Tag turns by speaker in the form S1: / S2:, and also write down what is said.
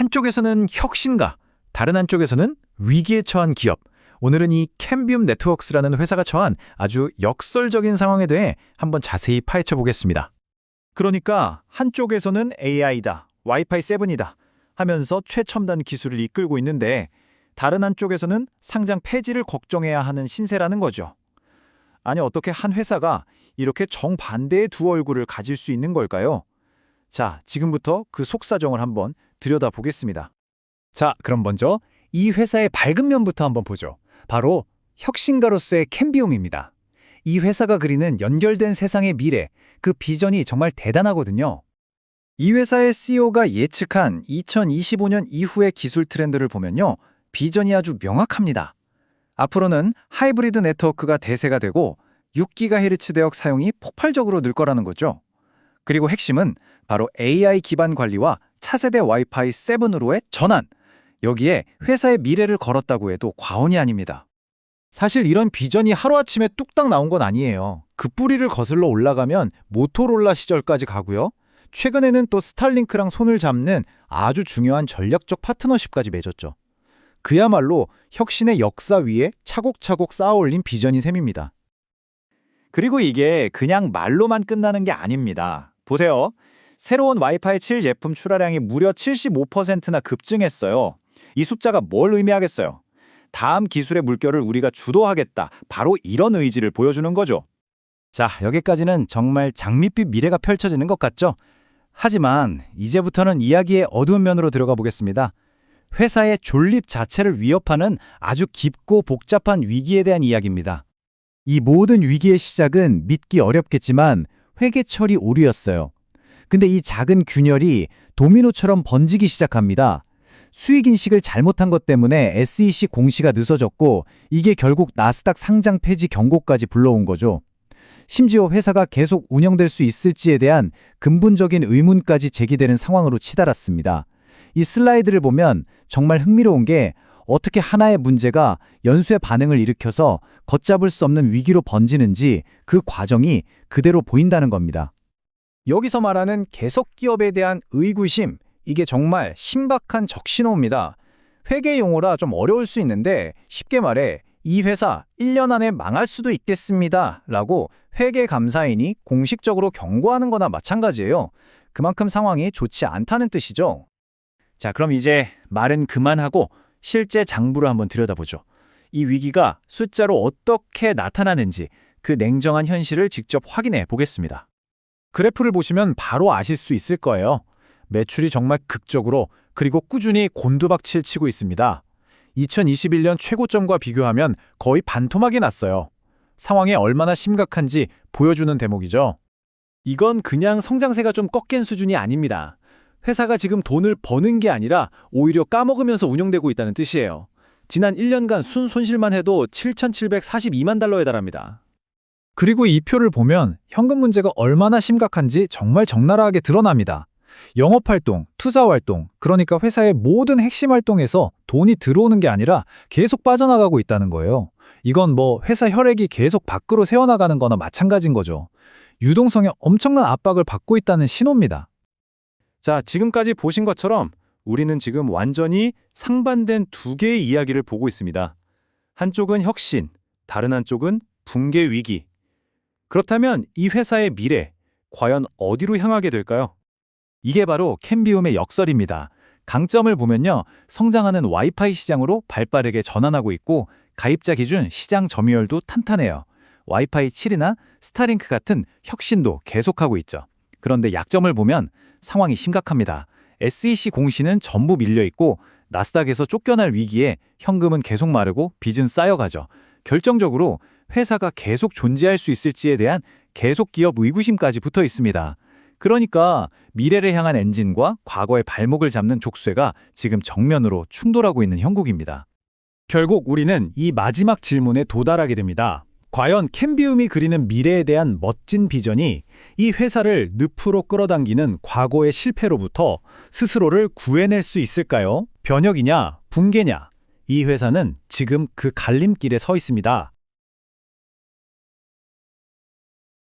S1: 한쪽에서는 혁신가, 다른 한쪽에서는 위기에 처한 기업. 오늘은 이 캠비움 네트워크스라는 회사가 처한 아주 역설적인 상황에 대해 한번 자세히 파헤쳐 보겠습니다.
S2: 그러니까 한쪽에서는 AI다, 와이파이 7이다 하면서 최첨단 기술을 이끌고 있는데 다른 한쪽에서는 상장 폐지를 걱정해야 하는 신세라는 거죠. 아니 어떻게 한 회사가 이렇게 정반대의 두 얼굴을 가질 수 있는 걸까요? 자, 지금부터 그 속사정을 한번 들여다보겠습니다.
S3: 자, 그럼 먼저 이 회사의 밝은 면부터 한번 보죠. 바로 혁신가로서의 캠비움입니다. 이 회사가 그리는 연결된 세상의 미래, 그 비전이 정말 대단하거든요. 이 회사의 CEO가 예측한 2025년 이후의 기술 트렌드를 보면요. 비전이 아주 명확합니다. 앞으로는 하이브리드 네트워크가 대세가 되고 6GHz 대역 사용이 폭발적으로 늘 거라는 거죠. 그리고 핵심은 바로 AI 기반 관리와 차세대 와이파이 7으로의 전환. 여기에 회사의 미래를 걸었다고 해도 과언이 아닙니다.
S4: 사실 이런 비전이 하루아침에 뚝딱 나온 건 아니에요. 그 뿌리를 거슬러 올라가면 모토로라 시절까지 가고요. 최근에는 또 스타링크랑 손을 잡는 아주 중요한 전략적 파트너십까지 맺었죠. 그야말로 혁신의 역사 위에 차곡차곡 쌓아올린 비전인 셈입니다.
S2: 그리고 이게 그냥 말로만 끝나는 게 아닙니다. 보세요. 새로운 와이파이 7 제품 출하량이 무려 75%나 급증했어요. 이 숫자가 뭘 의미하겠어요? 다음 기술의 물결을 우리가 주도하겠다. 바로 이런 의지를 보여주는 거죠.
S3: 자, 여기까지는 정말 장밋빛 미래가 펼쳐지는 것 같죠? 하지만 이제부터는 이야기의 어두운 면으로 들어가 보겠습니다. 회사의 존립 자체를 위협하는 아주 깊고 복잡한 위기에 대한 이야기입니다. 이 모든 위기의 시작은 믿기 어렵겠지만 회계 처리 오류였어요. 근데 이 작은 균열이 도미노처럼 번지기 시작합니다. 수익 인식을 잘못한 것 때문에 SEC 공시가 늦어졌고 이게 결국 나스닥 상장 폐지 경고까지 불러온 거죠. 심지어 회사가 계속 운영될 수 있을지에 대한 근본적인 의문까지 제기되는 상황으로 치달았습니다. 이 슬라이드를 보면 정말 흥미로운 게 어떻게 하나의 문제가 연쇄 반응을 일으켜서 걷잡을 수 없는 위기로 번지는지 그 과정이 그대로 보인다는 겁니다. 여기서 말하는 개석 기업에 대한 의구심, 이게 정말 신박한 적신호입니다. 회계 용어라 좀 어려울 수 있는데 쉽게 말해 이 회사 1년 안에 망할 수도 있겠습니다 라고 회계감사인이 공식적으로 경고하는 거나 마찬가지예요. 그만큼 상황이 좋지 않다는 뜻이죠. 자, 그럼 이제 말은 그만하고 실제 장부를 한번 들여다보죠. 이 위기가 숫자로 어떻게 나타나는지 그 냉정한 현실을 직접 확인해 보겠습니다. 그래프를 보시면 바로 아실 수 있을 거예요. 매출이 정말 극적으로 그리고 꾸준히 곤두박질 치고 있습니다. 2021년 최고점과 비교하면 거의 반토막이 났어요. 상황이 얼마나 심각한지 보여주는 대목이죠.
S4: 이건 그냥 성장세가 좀 꺾인 수준이 아닙니다. 회사가 지금 돈을 버는 게 아니라 오히려 까먹으면서 운영되고 있다는 뜻이에요. 지난 1년간 순손실만 해도 7,742만 달러에 달합니다.
S3: 그리고 이 표를 보면 현금 문제가 얼마나 심각한지 정말 적나라하게 드러납니다. 영업활동, 투자활동, 그러니까 회사의 모든 핵심 활동에서 돈이 들어오는 게 아니라 계속 빠져나가고 있다는 거예요. 이건 뭐 회사 혈액이 계속 밖으로 새어나가는 거나 마찬가지인 거죠. 유동성에 엄청난 압박을 받고 있다는 신호입니다.
S2: 자, 지금까지 보신 것처럼 우리는 지금 완전히 상반된 두 개의 이야기를 보고 있습니다. 한쪽은 혁신, 다른 한쪽은 붕괴 위기. 그렇다면 이 회사의 미래, 과연 어디로 향하게 될까요?
S3: 이게 바로 캠비움의 역설입니다. 강점을 보면요. 성장하는 와이파이 시장으로 발빠르게 전환하고 있고 가입자 기준 시장 점유율도 탄탄해요. 와이파이 7이나 스타링크 같은 혁신도 계속하고 있죠. 그런데 약점을 보면 상황이 심각합니다. SEC 공시는 전부 밀려있고 나스닥에서 쫓겨날 위기에 현금은 계속 마르고 빚은 쌓여가죠. 결정적으로 회사가 계속 존재할 수 있을지에 대한 계속 기업 의구심까지 붙어 있습니다. 그러니까 미래를 향한 엔진과 과거의 발목을 잡는 족쇄가 지금 정면으로 충돌하고 있는 형국입니다. 결국 우리는 이 마지막 질문에 도달하게 됩니다. 과연 캠비움이 그리는 미래에 대한 멋진 비전이 이 회사를 늪으로 끌어당기는 과거의 실패로부터 스스로를 구해낼 수 있을까요? 변혁이냐, 붕괴냐? 이 회사는 지금 그 갈림길에 서 있습니다.